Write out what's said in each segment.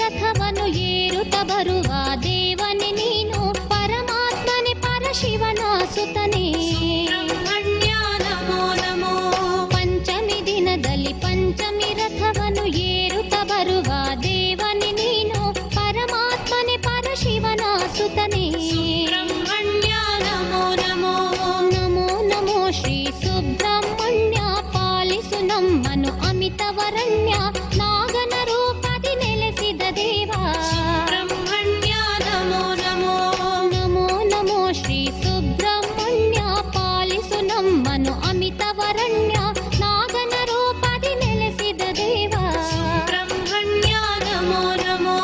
ರಥವನ್ನು ಏರುತ್ತ ಬರುವ ದೇವನೇ ನೀನು, ಪರಮಾತ್ಮನೆ ಪರಶಿವನ ಸುತನೇ. ನಮೋ ನಮೋ. ಪಂಚಮಿ ದಿನದಲ್ಲಿ ಪಂಚಮಿ ರಥವನ್ನು ಏರುತ್ತ ಬರುವ ದೇವನೇ ನೀನು, ಪರಮಾತ್ಮನೆ ಪರಶಿವನ ಸುತನೇ. ನಮೋ ನಮೋ. ನಮೋ ನಮೋ ಶ್ರೀ ಸುಬ್ರಹ್ಮಣ್ಯ, ಪಾಲಿಸು ನಮ್ಮನು ಅಮಿತವರಣ್ಯ, ನಾಗನ ರೂಪದಿ ನೆಲೆಸಿದ ದೇವ. ನಮೋ ನಮೋ. ನಮೋ ನಮೋ ಶ್ರೀ ಸುಬ್ರಹ್ಮಣ್ಯ, ಪಾಲಿಸು ನಮ್ಮನು ಅಮಿತವರಣ್ಯ, ನಾಗನ ರೂಪದಿ ನೆಲೆಸಿದ ದೇವ. ನಮೋ ನಮೋ.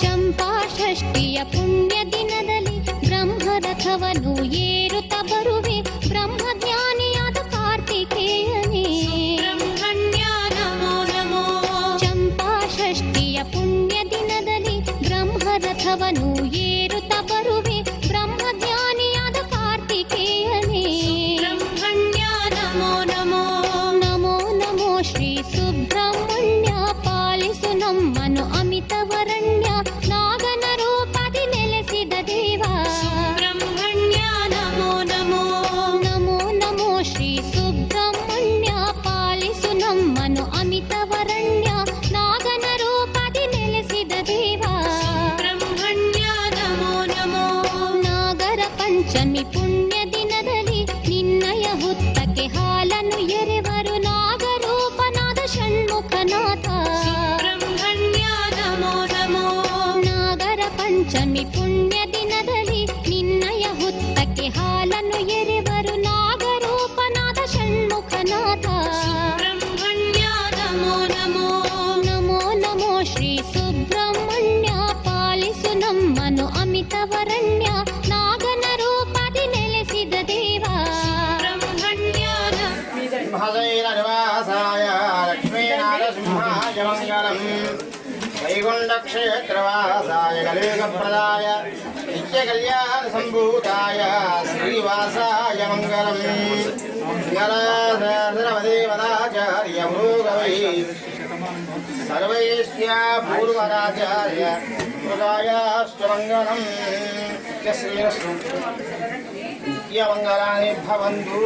ಚಂಪಾ ಷಷ್ಠಿಯ ಪುಣ್ಯ ದಿನದಲ್ಲಿ ಬ್ರಹ್ಮರಥವನ್ನು ಏರುತ್ತ ಬರುವೆ, ಬ್ರಹ್ಮಜ್ಞಾನಿಯಾದ ಕಾರ್ತಿಕೇಯನೇ. ನಮೋ ನಮೋ. ಚಂಪಾ ಷಷ್ಠಿಯ ಪುಣ್ಯ ದಿನದಲ್ಲಿ ಬ್ರಹ್ಮರಥವನ್ನು ಏರುತ್ತ ಬರುವೆ, ಬ್ರಹ್ಮಜ್ಞಾನಿಯಾದ ಕಾರ್ತಿಕೇಯನೇ. ನಮೋ ನಮೋ. ನಮೋ ನಮೋ ಶ್ರೀ ಸುಬ್ರಹ್ಮಣ್ಯ, ಪಾಲಿಸು ನಮ್ಮನು ಅಮಿತವರಣ್ಯ, ನಾಗನ ರೂಪದಿ ನೆಲೆಸಿದ ದೇವ. ನಮೋ ನಮೋ. ನಮೋ ನಮೋ ಶ್ರೀ ಸುಬ್ರಹ್ಮಣ್ಯ, ಪಾಲಿಸು ನಮ್ಮನು ಅಮಿತವರಣ್ಯ, ನಾಗನ ರೂಪದಿ ನೆಲೆಸಿದ ದೇವ. ನಮೋ ನಮೋ. ನಾಗರ ಪಂಚಮಿ ಪುಣ್ಯ ದಿನದಲ್ಲಿ ನಿನ್ನಯ ಹುತ್ತಕ್ಕೆ ಹಾಲನ್ನು ಎರೆವರು, ನಾಗರೂಪನಾದ ಷಣ್ಮುಖನಾಥ. ನಮೋ ನಮೋ. ನಾಗರ ಪಂಚಮಿ ಪುಣ್ಯ ದಿನದಲ್ಲಿ ನಿನ್ನಯ ಹುತ್ತಕ್ಕೆ ಹಾಲನ್ನು ಎರೆವರು, ನಾಗರೂಪನಾದ ಷಣ್ಮುಖನಾಥ. ನಮೋ ನಮೋ. ನಮೋ ನಮೋ ಶ್ರೀ ಸುಬ್ರಹ್ಮಣ್ಯ, ಪಾಲಿಸು ನಮ್ಮನು ಅಮಿತವರಣ್ಯ, ನಾಗನ ರೂಪದಿ ನೆಲೆಸಿದ ದೇವ. ಸಿಂಹಸೈನನಿವಾಸಾಯ ಲಕ್ಷ್ಮೀನಾರಸಿಂಹಾಯ ಮಂಗಲಂ, ವೈಗುಂಠಕ್ಷೇತ್ರವಾಸಾಯ ಕಲಿಯುಗಪ್ರದಾಯ ನಿತ್ಯಕಲ್ಯಾಣ ಸಂಭೂತಾಯ ಶ್ರೀವಾಸಾಯ ಮಂಗಲಂ. ಮಂಗಲಾದೇವತಾಚಾರ್ಯ ಭೂಗವೈ ಸರ್ವೈಶ್ಯ ಪೂರ್ವರಾಚಾರ್ಯ ಮೃಗಾಯಾಶ್ಚ ಮಂಗಲಂ. ಶ್ರೀರಸ್ತು ನಿತ್ಯಮಂಗಲಾನಿ ಭವಂತು.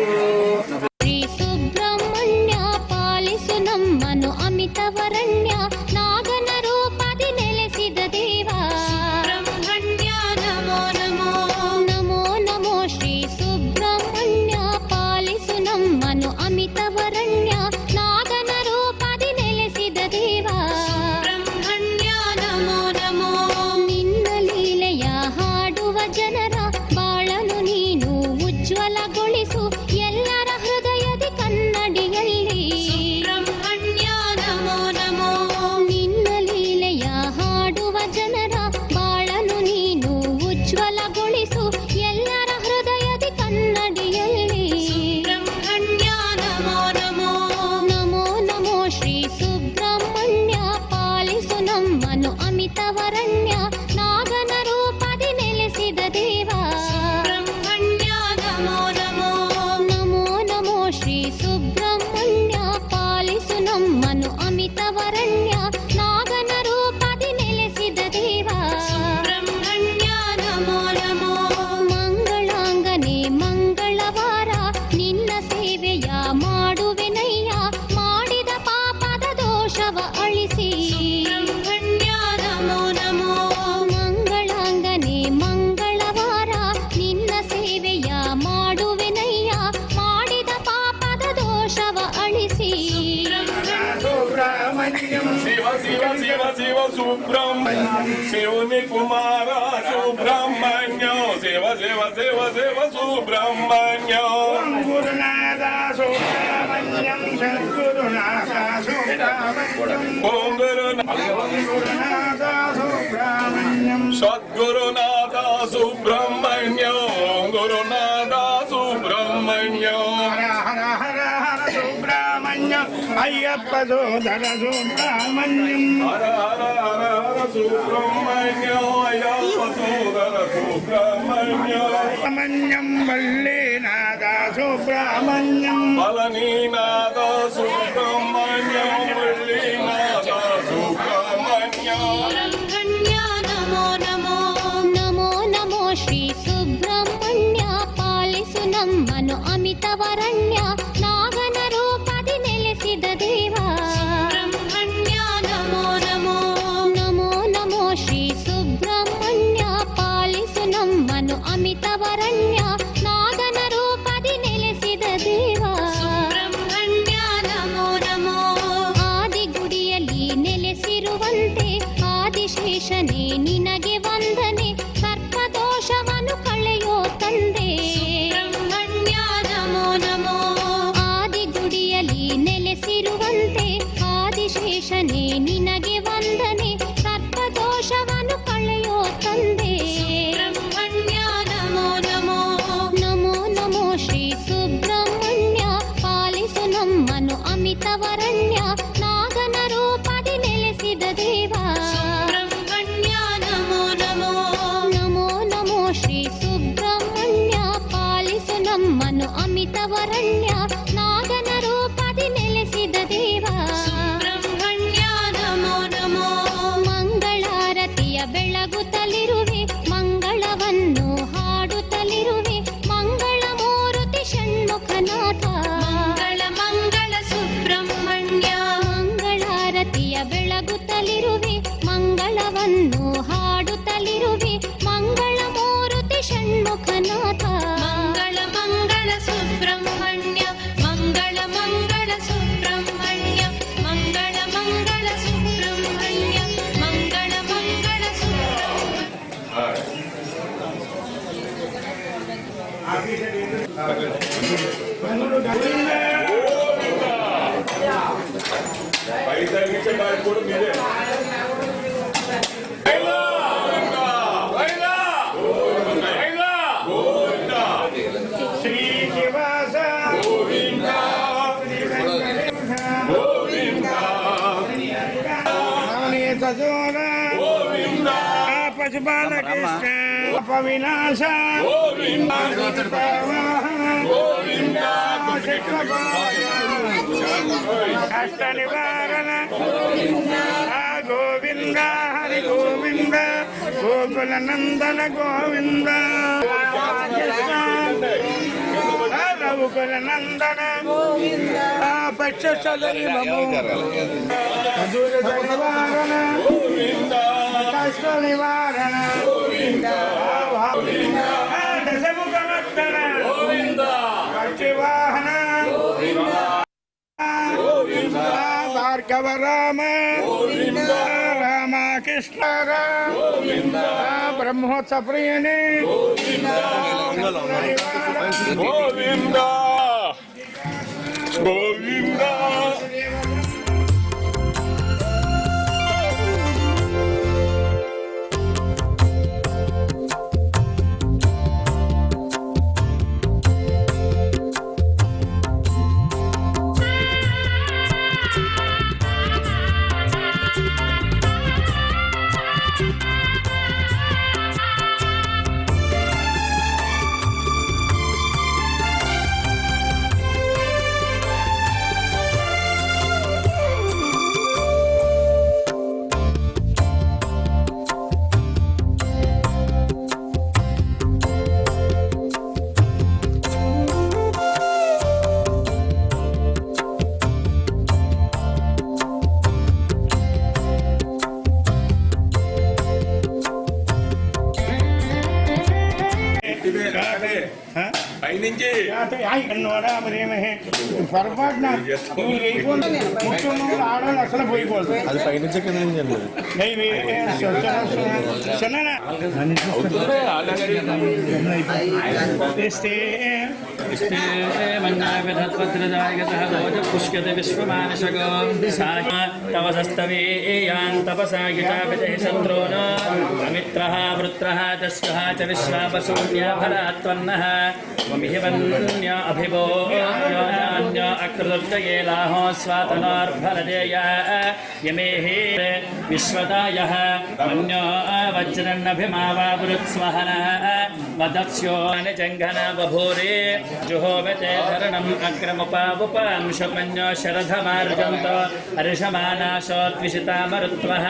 ಶ್ರೀ ಸುಬ್ರಹ್ಮಣ್ಯ, ಪಾಲಿಸು ನಮ್ಮನು ಅಮಿತವರಣ್ಯ, ನಾಗನ ರೂಪದಿ ನೆಲೆಸಿದ ದೇವ. ನಮೋ ನಮೋ. ನಮೋ ನಮೋ ಶ್ರೀ ಸುಬ್ರಹ್ಮಣ್ಯ, ಪಾಲಿಸು ನಮ್ಮನು ಅಮಿತವರಣ್ಯ, ನಾಗನ ರೂಪದಿ ನೆಲೆಸಿದ ದೇವ. ನಮೋ ನಮೋ. ನಿನ್ನ ಲೀಲೆಯ ಹಾಡುವ ಜನರ ಬಾಳನು ನೀನು ಉಜ್ವಲಗೊಳಿಸು, ಎಲ್ಲರ ಹೃದಯದಿ ಕನ್ನಡಿಯಲ್ಲಿ. ನಮೋ ನಮೋ. ನಿನ್ನ ಲೀಲೆಯ ಹಾಡುವ ಜನರ ಬಾಳನು ನೀನು ಉಜ್ವಲಗೊಳಿಸು, ಎಲ್ಲರ ಹೃದಯದಿ ಕನ್ನಡಿಯಲ್ಲಿ. ನಮೋ ನಮೋ. ನಮೋ ನಮೋ ಶ್ರೀ ಸುಬ್ರಹ್ಮಣ್ಯ, ಪಾಲಿಸು ನಮ್ಮನು ಅಮಿತವರಣ್ಯ, ನಾಗನ ರೂಪದಿ ನೆಲೆಸಿದ ದೇವ. ನಮೋ ನಮೋ. ನಮೋ ನಮೋ ಶ್ರೀ ಸುಬ್ರಹ್ಮಣ್ಯ, ಪಾಲಿಸು ನಮ್ಮನು ಅಮಿತವರಣ್ಯ, ನಾಗನ ರೂಪದಿ ನೆಲೆಸಿದ ದೇವ. ನಮೋ ನಮೋ. ಮಂಗಳಾಂಗನೆ ಮಂಗಳವಾರ ನಿನ್ನ ಸೇವೆಯ ಮಾಡುವೆನಯ್ಯ, ಮಾಡಿದ ಪಾಪದ ದೋಷವ ಅಳಿಸಿ. ನಮೋ ನಮೋ. ಮಂಗಳಾಂಗನೆ ಮಂಗಳವಾರ ನಿನ್ನ ಸೇವೆಯ ಮಾಡುವೆನಯ್ಯ, ಮಾಡಿದ ಪಾಪದ ದೋಷವ ಅಳಿಸಿ. ಶಿವ ಶಿವ ಶಿವ ಶಿವ ಸುಬ್ರಹ್ಮಣ್ಯ, ಶಿವನಿ ಕುಮಾರ ಸುಬ್ರಹ್ಮಣ್ಯ, ಶಿವ ಶಿವ ಶಿವ ಶಿವ ಸುಬ್ರಹ್ಮಣ್ಯ. ಗುರುನಾಥ ಸುಬ್ರಹ್ಮಣ್ಯಂ ಸದ್ಗುರುನಾಥ ಸುಬ್ರಹ್ಮಣ್ಯಂ. ಓಂ ಗುರುನಾಥ ಸುಬ್ರಹ್ಮಣ್ಯಂ ಸದ್ಗುರುನಾಥ ಸುಬ್ರಹ್ಮಣ್ಯ, ಗುರುನಾಥ ಸುಬ್ರಹ್ಮಣ್ಯ. ಹರ ಹರ ಹರ ಹರ ಸುಬ್ರಹ್ಮಣ್ಯ, ಅಯ್ಯಪ್ಪ ಸೋದರ ಸುಬ್ರಹ್ಮಣ್ಯಂ. ಹರ ಹರ ಹರ ಹರ ಸುಬ್ರಹ್ಮಣ್ಯ, ಅಯ್ಯಪ್ಪ ಸೋದರ ಸುಬ್ರಹ್ಮಣ್ಯ. ಸುಬ್ರಹ್ಮಣ್ಯಂ ವಲ್ಲಿನಾಥ ಸುಬ್ರಹ್ಮಣ್ಯಂ. ಬಲನೀನಾಥ ಸುಬ್ರಹ್ಮಣ್ಯ, ಬಳ್ಳಿನಾಥ ಸುಬ್ರಹ್ಮಣ್ಯ. ಆದಿಶೇಷನೇ ನಿನಗೆ ವಂದನೆ ಸರ್ಪದೋಷವನ್ನು ಕಳೆಯೋ ತಂದೆ ಸುಬ್ರಹ್ಮಣ್ಯ ನಮೋ ನಮೋ ಆದಿಗುಡಿಯಲ್ಲಿ ನೆಲೆಸಿರುವಂತೆ ಆದಿಶೇಷನೇ ನಿನಗೆ ವಂದನೆ ಸರ್ಪದೋಷವನ್ನು ಕಳೆಯೋ ತಂದೆ ಸುಬ್ರಹ್ಮಣ್ಯ ನಮೋ ನಮೋ ನಮೋ ನಮೋ ಶ್ರೀ ಸುಬ್ರಹ್ಮಣ್ಯ ಪಾಲಿಸು ನಮ್ಮನು ಅಮಿತವರಣ್ಯ ನಾಗನ ರೂಪದಿ ನೆಲೆಸಿದ ದೇವ ಸುಬ್ರಹ್ಮಣ್ಯ ನಮೋ ನಮೋ ನಮೋ ನಮೋ ಶ್ರೀ ಸುಬ್ರಹ್ಮಣ್ಯ ಪಾಲಿಸು ನಮ್ಮನು ಅಮಿತವರಣ್ಯ ನಾಗನ ರೂಪದಿ ನೆಲೆಸಿದ ದೇವ ಸುಬ್ರಹ್ಮಣ್ಯ ನಮೋ ನಮೋ ಮಂಗಳಾರತಿಯ ಬೆಳಗುತ್ತಲಿರುವೆ ಮಂಗಳವನ್ನು ಹಾಡುತ್ತಲಿರುವೆ ಮಂಗಳ ಮೂರುತಿ ಷಣ್ಮುಖನಾಥ ಮಂಗಳ ಮಂಗಳ ಸುಬ್ರಹ್ಮಣ್ಯ ಮಂಗಳಾರತಿಯ ಬೆಳಗುತ್ತಲಿರುವೆ ಮಂಗಳವನ್ನು ಹಾಡುತ್ತಲಿರುವೆ ಮಂಗಳ ಮೂರುತಿ ಷಣ್ಮುಖನಾಥ ಮಂಗಳ ಮಂಗಳ ಸುಬ್ರಹ್ಮಣ್ಯ ಮಂಗಳ ಮಂಗಳ ಸುಬ್ರಹ್ಮಣ್ಯ ಮಂಗಳ ಮಂಗಳ ಸುಬ್ರಹ್ಮಣ್ಯ ಮಂಗಳ ಮಂಗಳ ಸುಬ್ರಹ್ಮಣ್ಯ పైసలు కూడా మీరే శ్రీ శివాస నవనీత జోర పశుపాల కృష్ణ అపవినాశ అష్ట నివారణ గోవింద హరి గోవింద గోకుల నందన గోవింద రఘుకుల నందన పక్ష నివారణ కష్ట నివారణ దశముఖ నర్తన పక్షివాహన భార్గవ రామ రామ కృష్ణ బ్రహ్మోత్సవ ప్రియనే గోవింద గోవింద పైనుంచి పొరపాటున ముఖ్యంగా ఆడవాళ్ళు అసలు పోయిపోదు అది పైనుంచి కింద నుంచి వెళ్ళదు. पुष्यते विश्वमानशगो तवसस्तवेयान् तपसा गितापितशत्रून् अमित्रः वृत्रः तस्यः च विश्वापशून्य फलात्वन्नः त्वमिहिवन्य अभिभो न्य अकृतये लाहो स्वातनोर्भरदेय यमेः विश्वदायः अन्यो वज्रन्नभिमावावृत्स्वहनः वदत्स्यो जङ्घन बभूरे जुहोवते धरणम् अग्रमुपावुपांशुपन्यो शरधमार्जन्त हर्षमानाशोद्विषिता मरुत्वः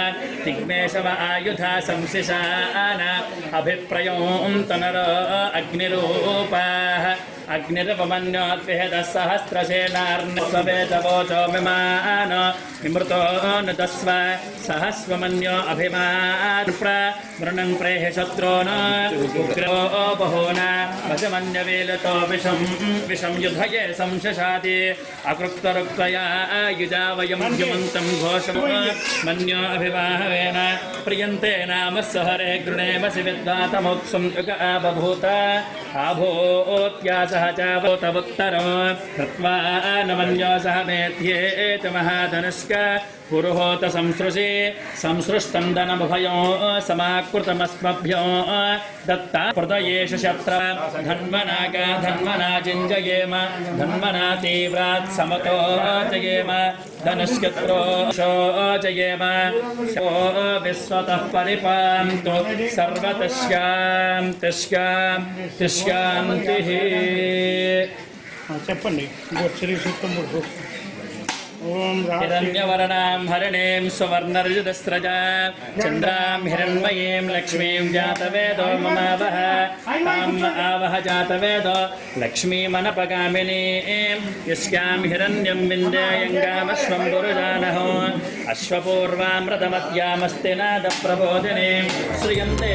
तिग्मेशव आयुधा संशिषा అభిమాన అభిప్రయం తనర అగ్నిరూపాః అగ్నిరపమన్యోద్విహదः సహస్రసేనార్ణస్వవేతవోచో విమాన విమృతో నతస్వ సహస్వమన్యో అభిమాన్ మృణం ప్రేహ శత్రోన ఉగ్రో బహూన వశమన్యవేలతో విషం యుధయే సంశశాతి అకృక్తరుక్తయా యుజా వయం యుమంతం ఘోషం మన్యో అభివాహవేన ప్రియంతే నామ సహరే గృణేమసి విద్వాతమోత్సం యుగ బభూత ఆభోత్యాస చావోతముత్తరం కృత్వా నమన్యో సహ మేధ్యేత మహాధనుష్క పురుహోత సంసృశి సంసృష్టం ధనముభయో సమాకృతమస్మభ్యో దత్తా హృదయేషు శత్ర ధన్వనాగా ధన్వనా జింజయేమ ధన్వనా తీవ్రాత్ సమతో జయేమ ధనుష్యత్రో జయేమ విశ్వతః పరిపాంతు సర్వతస్యాం తిష్యాం తిష్యాంతి. చెప్పండి శ్రీ సూక్తం. ఓం హిరణ్యవర్ణాం హరిణీం సువర్ణరజతస్రజా చంద్రాం హిరణ్మయీం లక్ష్మీం జాతవేదో మమావహ తాం ఆవహ జాతవేదో లక్ష్మీమనపగామినీం యస్యాం హిరణ్యం విందేయంగామశ్వం గురుజానహో అశ్వపూర్వామృతమత్యామస్తి నాద ప్రబోధినీం శ్రియంతే.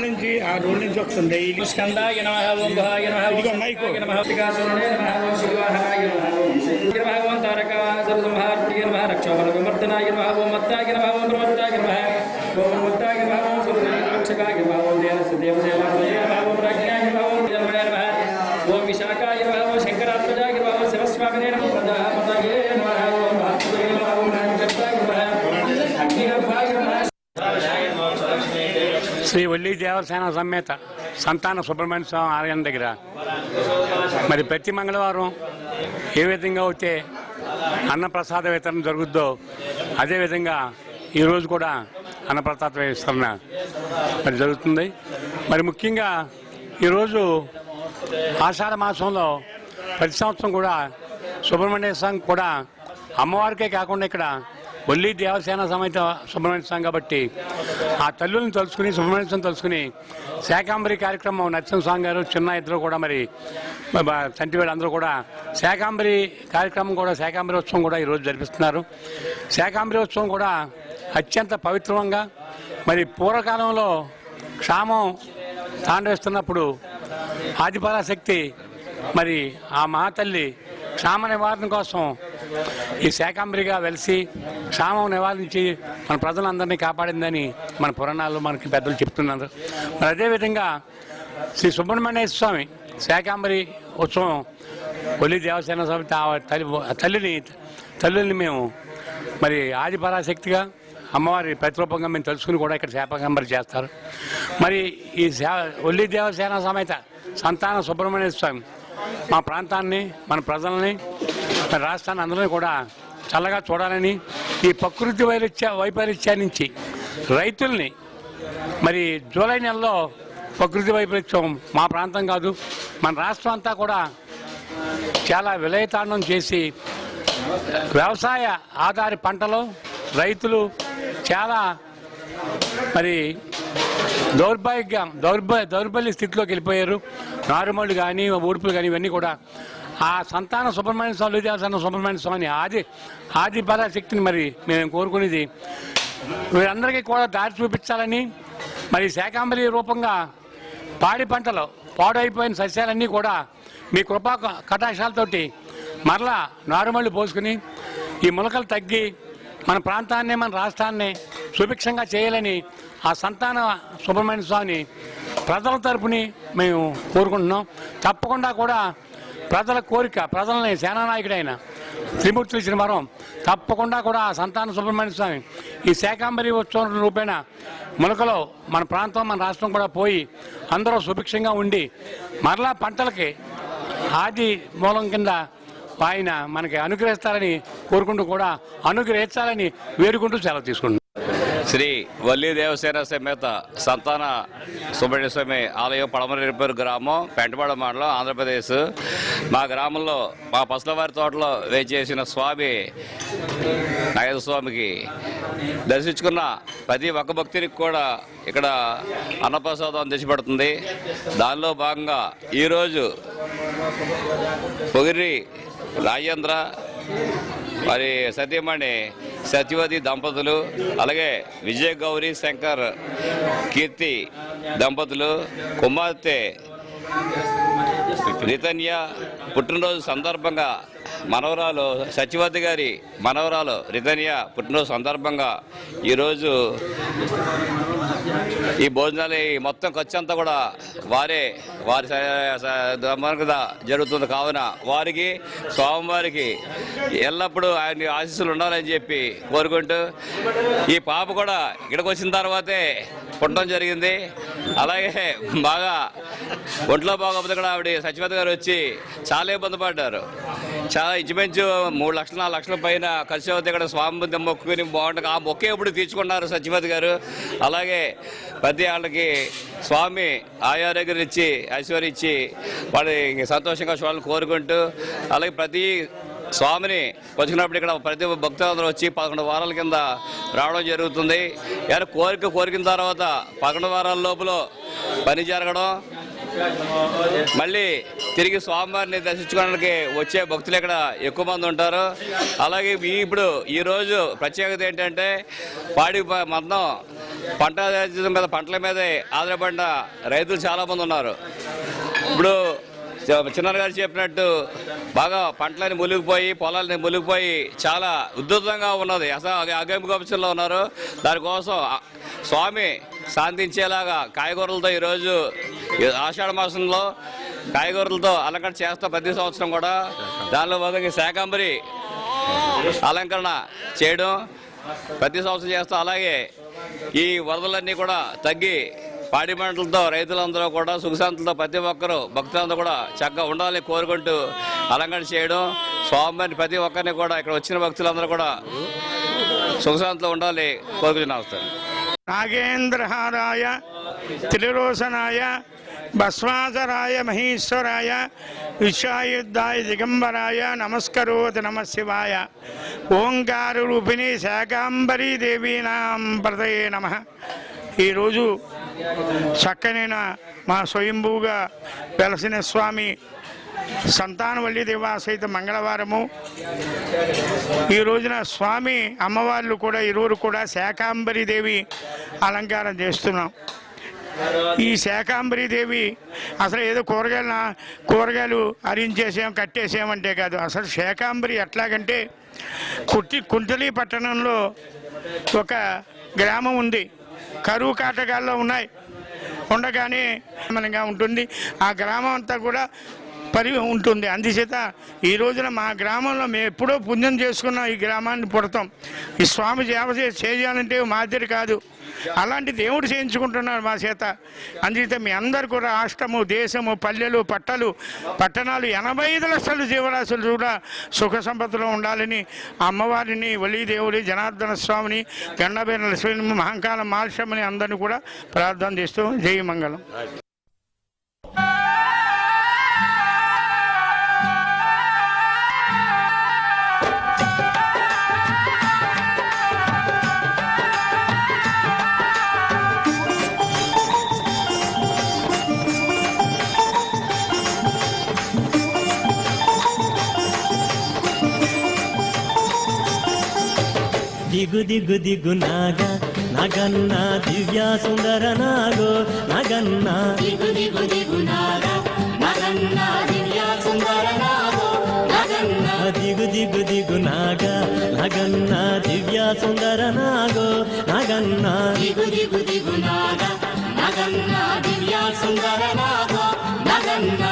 నుంచి ఆ రోడ్ నుంచి వస్తుంది డైలీ. స్కందాయ నమః ఓం భవాయ నమః ఇదిగో మైకు. నమః టికాసురణే నమః ఓం శివాహనాయ నమః ఓం నమః ఓం తారకాసురసంహార్య నమః రక్షోబల విమర్దనాయ నమః ఓం మత్తాయ నమః ఓం ప్రమత్తాయ నమః ఓం మత్తాయ నమః ఓం సురక్షకాయ నమః ఓం దేవసేవాయ నమః ఓం రాజ్ఞాయ నమః ఓం జనమయ నమః ఓం విశాఖాయ నమః ఓం శంకరాత్మజాయ నమః ఓం శివస్వామినే నమః ప్రజాపతయే నమః ఓం భాస్కరాయ నమః ఓం రాజకర్తాయ నమః అగ్నిరభాయ నమః. శ్రీ వల్లి దేవసేన సమేత సంతాన సుబ్రహ్మణ్య స్వామి ఆలయం దగ్గర మరి ప్రతి మంగళవారం ఏ విధంగా అయితే అన్నప్రసాద వితరణ జరుగుద్దో అదేవిధంగా ఈరోజు కూడా అన్నప్రసాద వితరణ మరి జరుగుతుంది. మరి ముఖ్యంగా ఈరోజు ఆషాఢ మాసంలో ప్రతి సంవత్సరం కూడా సుబ్రహ్మణ్య స్వామి కూడా అమ్మవారికే కాకుండా ఇక్కడ ఒల్లి దేవసేన సమేత సుబ్రహ్మణ్య స్వామి కాబట్టి ఆ తల్లులను తలుచుకుని సుబ్రహ్మణ్య స్వామి తలుచుకుని శాకాంబరి కార్యక్రమం నరసింహస్వామి గారు చిన్న ఇద్దరు కూడా మరి చంటివేడు అందరూ కూడా శాకాంబరి కార్యక్రమం కూడా శాకాంబరి ఉత్సవం కూడా ఈరోజు జరిపిస్తున్నారు. శాకాంబరి ఉత్సవం కూడా అత్యంత పవిత్రంగా మరి పూర్వకాలంలో క్షామం తాండవిస్తున్నప్పుడు ఆదిపరాశక్తి మరి ఆ మహాతల్లి క్షామ నివారణ కోసం ఈ శాకాంబరిగా వెలిసి క్షామం నివారించి మన ప్రజలందరినీ కాపాడిందని మన పురాణాల్లో మనకి పెద్దలు చెప్తున్నారు. మరి అదేవిధంగా శ్రీ సుబ్రహ్మణ్య స్వామి శాకాంబరి ఉత్సవం ఒల్లి దేవసేన స్వామి తల్లిని మేము మరి ఆదిపరాశక్తిగా అమ్మవారి ప్రతిరూపంగా మేము తెలుసుకుని కూడా ఇక్కడ శాకాంబరి చేస్తారు. మరి ఈ ఒల్లి దేవసేన సమేత సంతాన సుబ్రహ్మణ్య స్వామి మా ప్రాంతాన్ని మన ప్రజల్ని మన రాష్ట్రాన్ని అందరినీ కూడా చల్లగా చూడాలని ఈ ప్రకృతి వైపరీత్యం నుంచి రైతుల్ని మరి జూలై నెలలో ప్రకృతి వైపరీత్యం మా ప్రాంతం కాదు మన రాష్ట్రం అంతా కూడా చాలా విలయతాండం చేసి వ్యవసాయ ఆధారిత పంటలు రైతులు చాలా మరి దౌర్బల్య స్థితిలోకి వెళ్ళిపోయారు. నారుమళ్ళు కానీ ఊడుపులు కానీ ఇవన్నీ కూడా ఆ సంతాన సుబ్రహ్మణ్య స్వామి దేవస్థానం సుబ్రహ్మణ్య స్వామి ఆది పరాశక్తిని మరి మేము కోరుకునేది వీరందరికీ కూడా దారి చూపించాలని మరి శాకాంబరి రూపంగా పాడి పంటలు పాడైపోయిన సస్యాలన్నీ కూడా మీ కృపా కటాక్షాలతోటి మరలా నారుమళ్ళు పోసుకుని ఈ మొలకలు తగ్గి మన ప్రాంతాన్ని మన రాష్ట్రాన్ని సుభిక్షంగా చేయాలని ఆ సంతాన సుబ్రహ్మణ్య స్వామిని ప్రజల తరపుని మేము కోరుకుంటున్నాం. తప్పకుండా కూడా ప్రజల కోరిక ప్రజలని సేనానాయకుడైన త్రిమూర్తులు ఇచ్చిన వరం తప్పకుండా కూడా ఆ సంతాన సుబ్రహ్మణ్య స్వామి ఈ శాకాంబరి ఉత్సవం రూపేణ మొలకలో మన ప్రాంతం మన రాష్ట్రం కూడా పోయి అందరూ సుభిక్షంగా ఉండి మరలా పంటలకి ఆది మూలం కింద ఆయన మనకి అనుగ్రహిస్తారని కోరుకుంటూ కూడా అనుగ్రహించాలని వేడుకుంటూ సెలవు తీసుకుంటున్నాం. శ్రీ వల్లి దేవసేన సమేత సంతాన సుబ్రహ్మణ్య స్వామి ఆలయం పడమరేపేరు గ్రామం పెంటపాడ మండలం ఆంధ్రప్రదేశ్. మా గ్రామంలో మా పసలవారి తోటలో వేచేసిన స్వామి నాగేశ్వర స్వామికి దర్శించుకున్న ప్రతి ఒక్క భక్తునికి కూడా ఇక్కడ అన్నప్రసాదం తెచ్చిపెడుతుంది. దానిలో భాగంగా ఈరోజు పొగిరి రాజేంద్ర మరి సతీమణి సత్యవతి దంపతులు అలాగే విజయ గౌరీ శంకర్ కీర్తి దంపతులు కుమార్తె రితన్య పుట్టినరోజు సందర్భంగా మనవరాలు సత్యవతి గారి మనవరాలు రితన్య పుట్టినరోజు సందర్భంగా ఈరోజు ఈ భోజనాలు మొత్తం ఖర్చు అంతా కూడా వారి జరుగుతుంది. కావున వారికి స్వామివారికి ఎల్లప్పుడూ ఆయన ఆశీస్సులు ఉండాలని చెప్పి కోరుకుంటూ ఈ పాప కూడా ఇక్కడికి వచ్చిన తర్వాతే పుట్టడం జరిగింది. అలాగే బాగా ఒంట్లో బాగోపోతే కూడా ఆవిడ సత్యవతి గారు వచ్చి చాలా ఇబ్బంది పడ్డారు. చాలా ఇంచుమించు 3 లక్షలు 4 లక్షల పైన ఖర్చు అవుతే ఇక్కడ స్వామి మొక్కుని బాగుంటుంది. ఆ మొక్కే ఎప్పుడు తీర్చుకున్నారు సత్యవతి గారు. అలాగే ప్రతి వాళ్ళకి స్వామి ఆరోగ్యం ఇచ్చి ఐశ్వర్యం ఇచ్చి వాళ్ళు సంతోషంగా చూడాలని కోరుకుంటూ అలాగే ప్రతి స్వామిని వచ్చినప్పుడు ఇక్కడ ప్రతి భక్తులందరూ వచ్చి 11 వారాల కింద రావడం జరుగుతుంది. ఏదైనా కోరిన తర్వాత 11 వారాల లోపల పని జరగడం మళ్ళీ తిరిగి స్వామివారిని దర్శించుకోవడానికి వచ్చే భక్తులు ఇక్కడ ఎక్కువ మంది ఉంటారు. అలాగే ఇప్పుడు ఈరోజు ప్రత్యేకత ఏంటంటే పాడి మొత్తం పంటల మీద ఆధారపడిన రైతులు చాలామంది ఉన్నారు. ఇప్పుడు చిన్నారు గారు చెప్పినట్టు బాగా పంటలని మునిగిపోయి పొలాలని మునిగిపోయి చాలా ఉద్ధృతంగా ఉన్నది. అసలు అది అగమ్యగోచరంలో ఉన్నారు. దానికోసం స్వామి శాంతించేలాగా కాయగూరలతో ఈరోజు ఆషాఢ మాసంలో కాయగూరలతో అలంకరణ చేస్తాం ప్రతి సంవత్సరం కూడా. దానిలో భాగంగా శాకాంబరి అలంకరణ చేయడం ప్రతి సంవత్సరం చేస్తాం. అలాగే ఈ వరదలన్నీ కూడా తగ్గి పాడి పంటలతో రైతులందరూ కూడా సుఖశాంతులతో ప్రతి ఒక్కరూ భక్తులందరూ కూడా చక్కగా ఉండాలని కోరుకుంటూ అలంకరణ చేయడం స్వామివారిని ప్రతి ఒక్కరిని కూడా ఇక్కడ వచ్చిన భక్తులందరూ కూడా సుఖశాంతిలో ఉండాలి కోరుకుంటున్నాం. నాగేంద్రహారాయ త్రిలోచనాయ భస్మాసరాయ మహేశ్వరాయ విశ్వాయుద్ధాయ దిగంబరాయ నమస్కరోతి నమ శివాయ ఓంకార రూపిణి శాకాంబరీ దేవీనాం ప్రదయే నమ. ఈరోజు చక్కనైన మా స్వయంభూగా వెలసిన స్వామి సంతానవల్లి దేవాసహిత మంగళవారము. ఈ రోజున స్వామి అమ్మవార్లు కూడా ఇరువురు కూడా శాకాంబరీ దేవి అలంకారం చేస్తున్నాం. ఈ శాకాంబరీ దేవి అసలు ఏదో కూరగాయలు అరించేసాం కట్టేసామంటే కాదు. అసలు శాకాంబరి ఎట్లాగంటే కుంటలి పట్టణంలో ఒక గ్రామం ఉంది. కరువు కాటకాల్లో ఉండగానే మనగా ఉంటుంది. ఆ గ్రామం అంతా కూడా ఉంటుంది. అందుచేత ఈ రోజున మా గ్రామంలో మేము ఎప్పుడో పుణ్యం చేసుకున్నాం. ఈ గ్రామాన్ని పుడతాం. ఈ స్వామి సేవ చేయాలంటే మాదిరి కాదు, అలాంటి దేవుడు చేయించుకుంటున్నాడు మా చేత. అందుచేత మీ అందరు కూడా రాష్ట్రము, దేశము, పల్లెలు, పట్టణాలు 85 లక్షల జీవరాశులు కూడా సుఖ సంపదలో ఉండాలని అమ్మవారిని, వలీదేవుడి, జనార్దన స్వామిని, గండబేన లక్ష్మిని, మహంకాళ మాల్షమ్మని అందరినీ కూడా ప్రార్థన చేస్తూ జై మంగళం. దిగు దిగు దిగు నాగా నగన్న దివ్య సుందర నాగో నగన్న దిగు దిగు దిగు నాగా నగన్న దివ్య సుందర నాగో నగన్న దిగు దిగు దిగు నాగా నగన్న దివ్య సుందర నాగో నగన్న దిగు దిగు దిగు నాగా నగన్న దివ్య సుందర నాగో నగన్న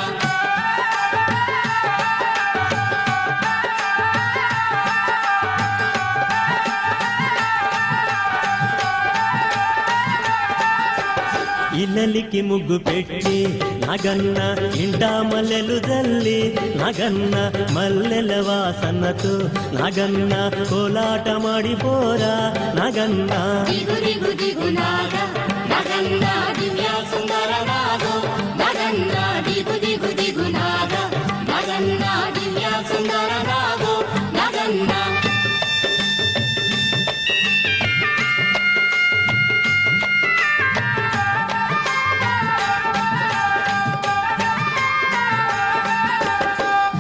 ఇల్లలికి ముగ్గు పెట్టి నగన్న ఇంటా మల్లెలు జల్లి నగన్న మల్లెల వాసనతో నగన్న కోలాట మాడిపోరా నగన్న దిగు దిగు దిగు నాగా నగన్న దివ్య సుందర నాగో నగన్న దిగు దిగు దిగు నాగా నగన్న దివ్య సుందర నాగో నగన్న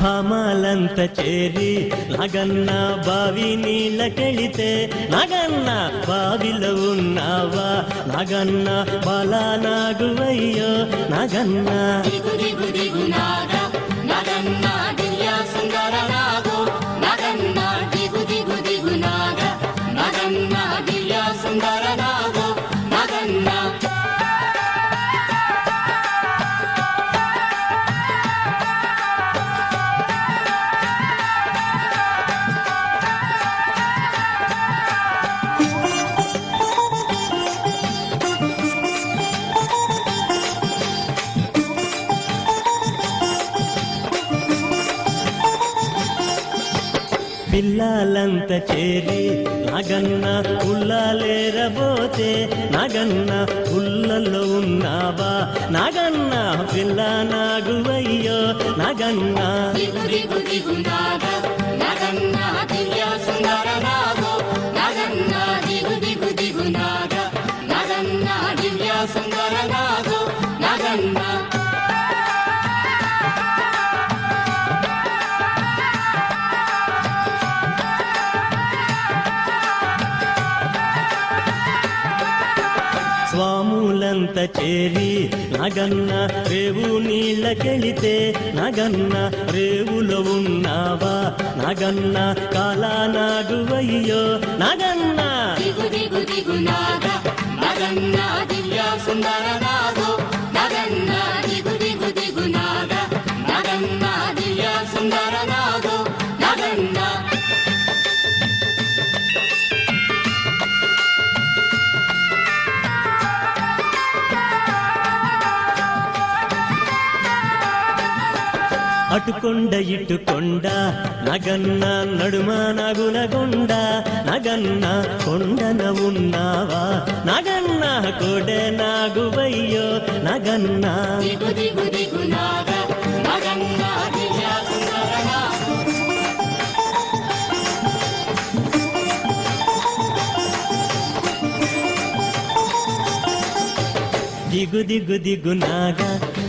భామాలంత చేరి నగన్న బావి నీళ్ళకెళితే నగన్న బావిలో ఉన్నావా నగన్న బాలానాగువయ్యో నగన్న దిగు దిగు దిగు నాగా నగన్న దివ్య సుందర నాగో నగన్న దిగు దిగు దిగు నాగా నగన్న దివ్య సుందర నాగో నగన్న పిల్లలంత చేరి నగన్న ఉల్లాలేరబోతే నగన్న ఉల్లలో ఉన్నావా నగన్న పిల్ల నాగువయ్యో నగన్న దిగు దిగు దిగు నాగా నగన్న దివ్య సుందర నాగో నగన్న దిగు దిగు దిగు నాగా నగన్న దివ్య సుందర నాగో నగన్న స్వాములంత చేరి నగన్న రేవు నీళ్ళకెళితే నగన్న రేవులో ఉన్నావా నగన్న కాలానాగువయ్యో నగన్న దిగు దిగు దిగు నాగా నగన్న దివ్య సుందర నాగో నగన్న దిగు దిగు దిగు నాగా నగన్న దివ్య సుందర నాగో నగన్న అటుకొండ ఇటుకొండ నగన్న నడుమ నగులగొండ నగన్న కొండన ఉన్నావా నగన్న కొడె నాగువయ్యో నగన్న దిగు దిగు దిగునాద నగన్న దివ్య సుందరనాథ దిగు దిగు దిగు నాగ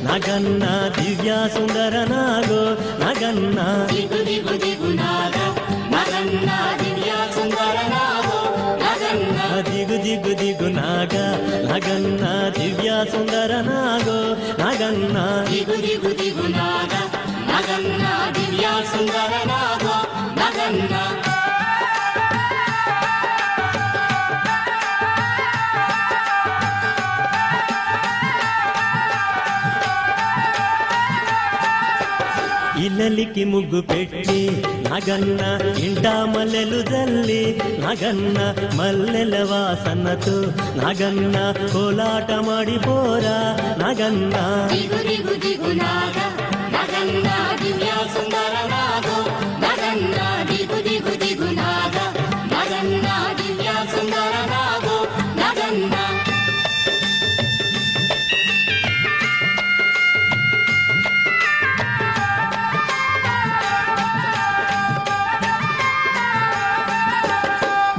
నగన్న దివ్య సుందర నాగో నగన్న దిగు దిగు దిగునాద నగన్న దివ్య సుందరనాథ నగన్న దిగు దిగు దిగు నాగ నగన్న దివ్య సుందర నాగో నగన్న దిగు దిగు దిగునాద నగన్న దివ్య సుందరనాథ నగన్న ఇల్లలికి ముగ్గు పెట్టి నగన్న ఇంటా మల్లెలు జల్లి నగన్న మల్లెల వాసనతో నగన్న కోలాట మాడిపోరా నగన్న దిగు దిగు దిగునాద నగన్న దివ్య సుందరనాథ నగన్న దిగు దిగు దిగునాద నగన్న దివ్య సుందరనాథ నగన్న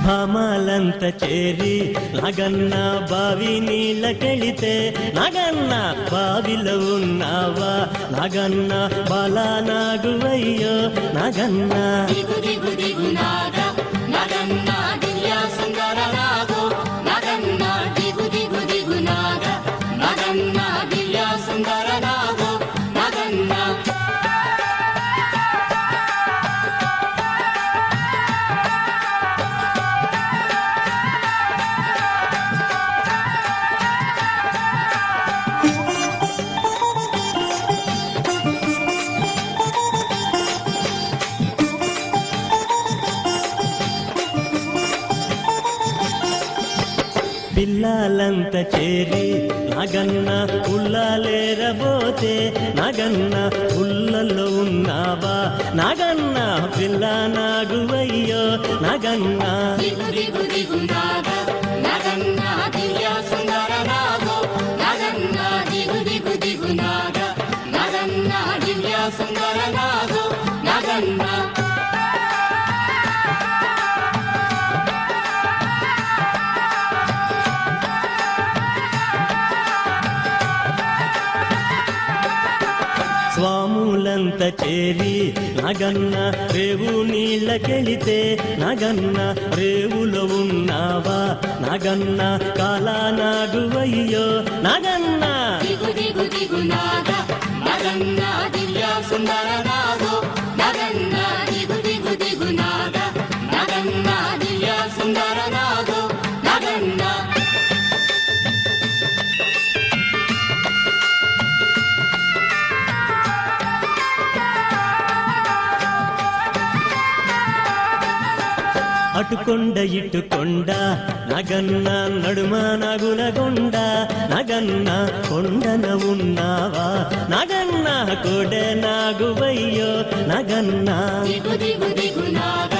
భామాలంత చేరి నగన్న బావి నీళ్ళకెళితే నగన్న బావిలో ఉన్నావా నగన్న బాలా నాగువయ్యో నగన్న దిగు దిగు దిగునాద నగన్న దివ్య సుందరనాథ నగన్న దిగు దిగు దిగునాద నగన్న దివ్య సుందరనాథ నగన్న పిల్లలంత చేరి నగన్న ఉల్లాలేరబోతే నగన్న ఉల్లలో ఉన్నావా నగన్న పిల్ల నాగువయ్యో నగన్న దిగు దిగు దిగునాద నగన్న దివ్య సుందరనాథ నగన్న దిగు దిగు దిగునాద నగన్న దివ్య సుందరనాథ నగన్న స్వాములంత చేరి నగన్న రేవు నీళ్ళకెళితే నగన్న రేవులో ఉన్నావా నగన్న కాలా నాగువయ్యో నగన్న దిగు దిగు దిగునాద నగన్న దివ్య సుందరనాథ నగన్న దిగు దిగు దిగునాద నగన్న దివ్య సుందరనాథ నగన్న అటుకొండ ఇటుకొండ నగన్న నడుమ నగులగొండ నగన్న కొండన ఉన్నావా నగన్న కొడె నాగువయ్యో నగన్న దిగు దిగు దిగునాద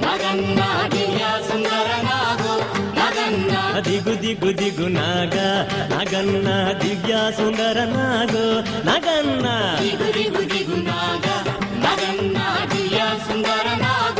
నగన్న దివ్య సుందరనాథ నగన్న దిగు దిగు దిగు నాగ నగన్న దివ్య సుందర నాగో నగన్న దిగు దిగు దిగునాద నగన్న దివ్య సుందరనాథ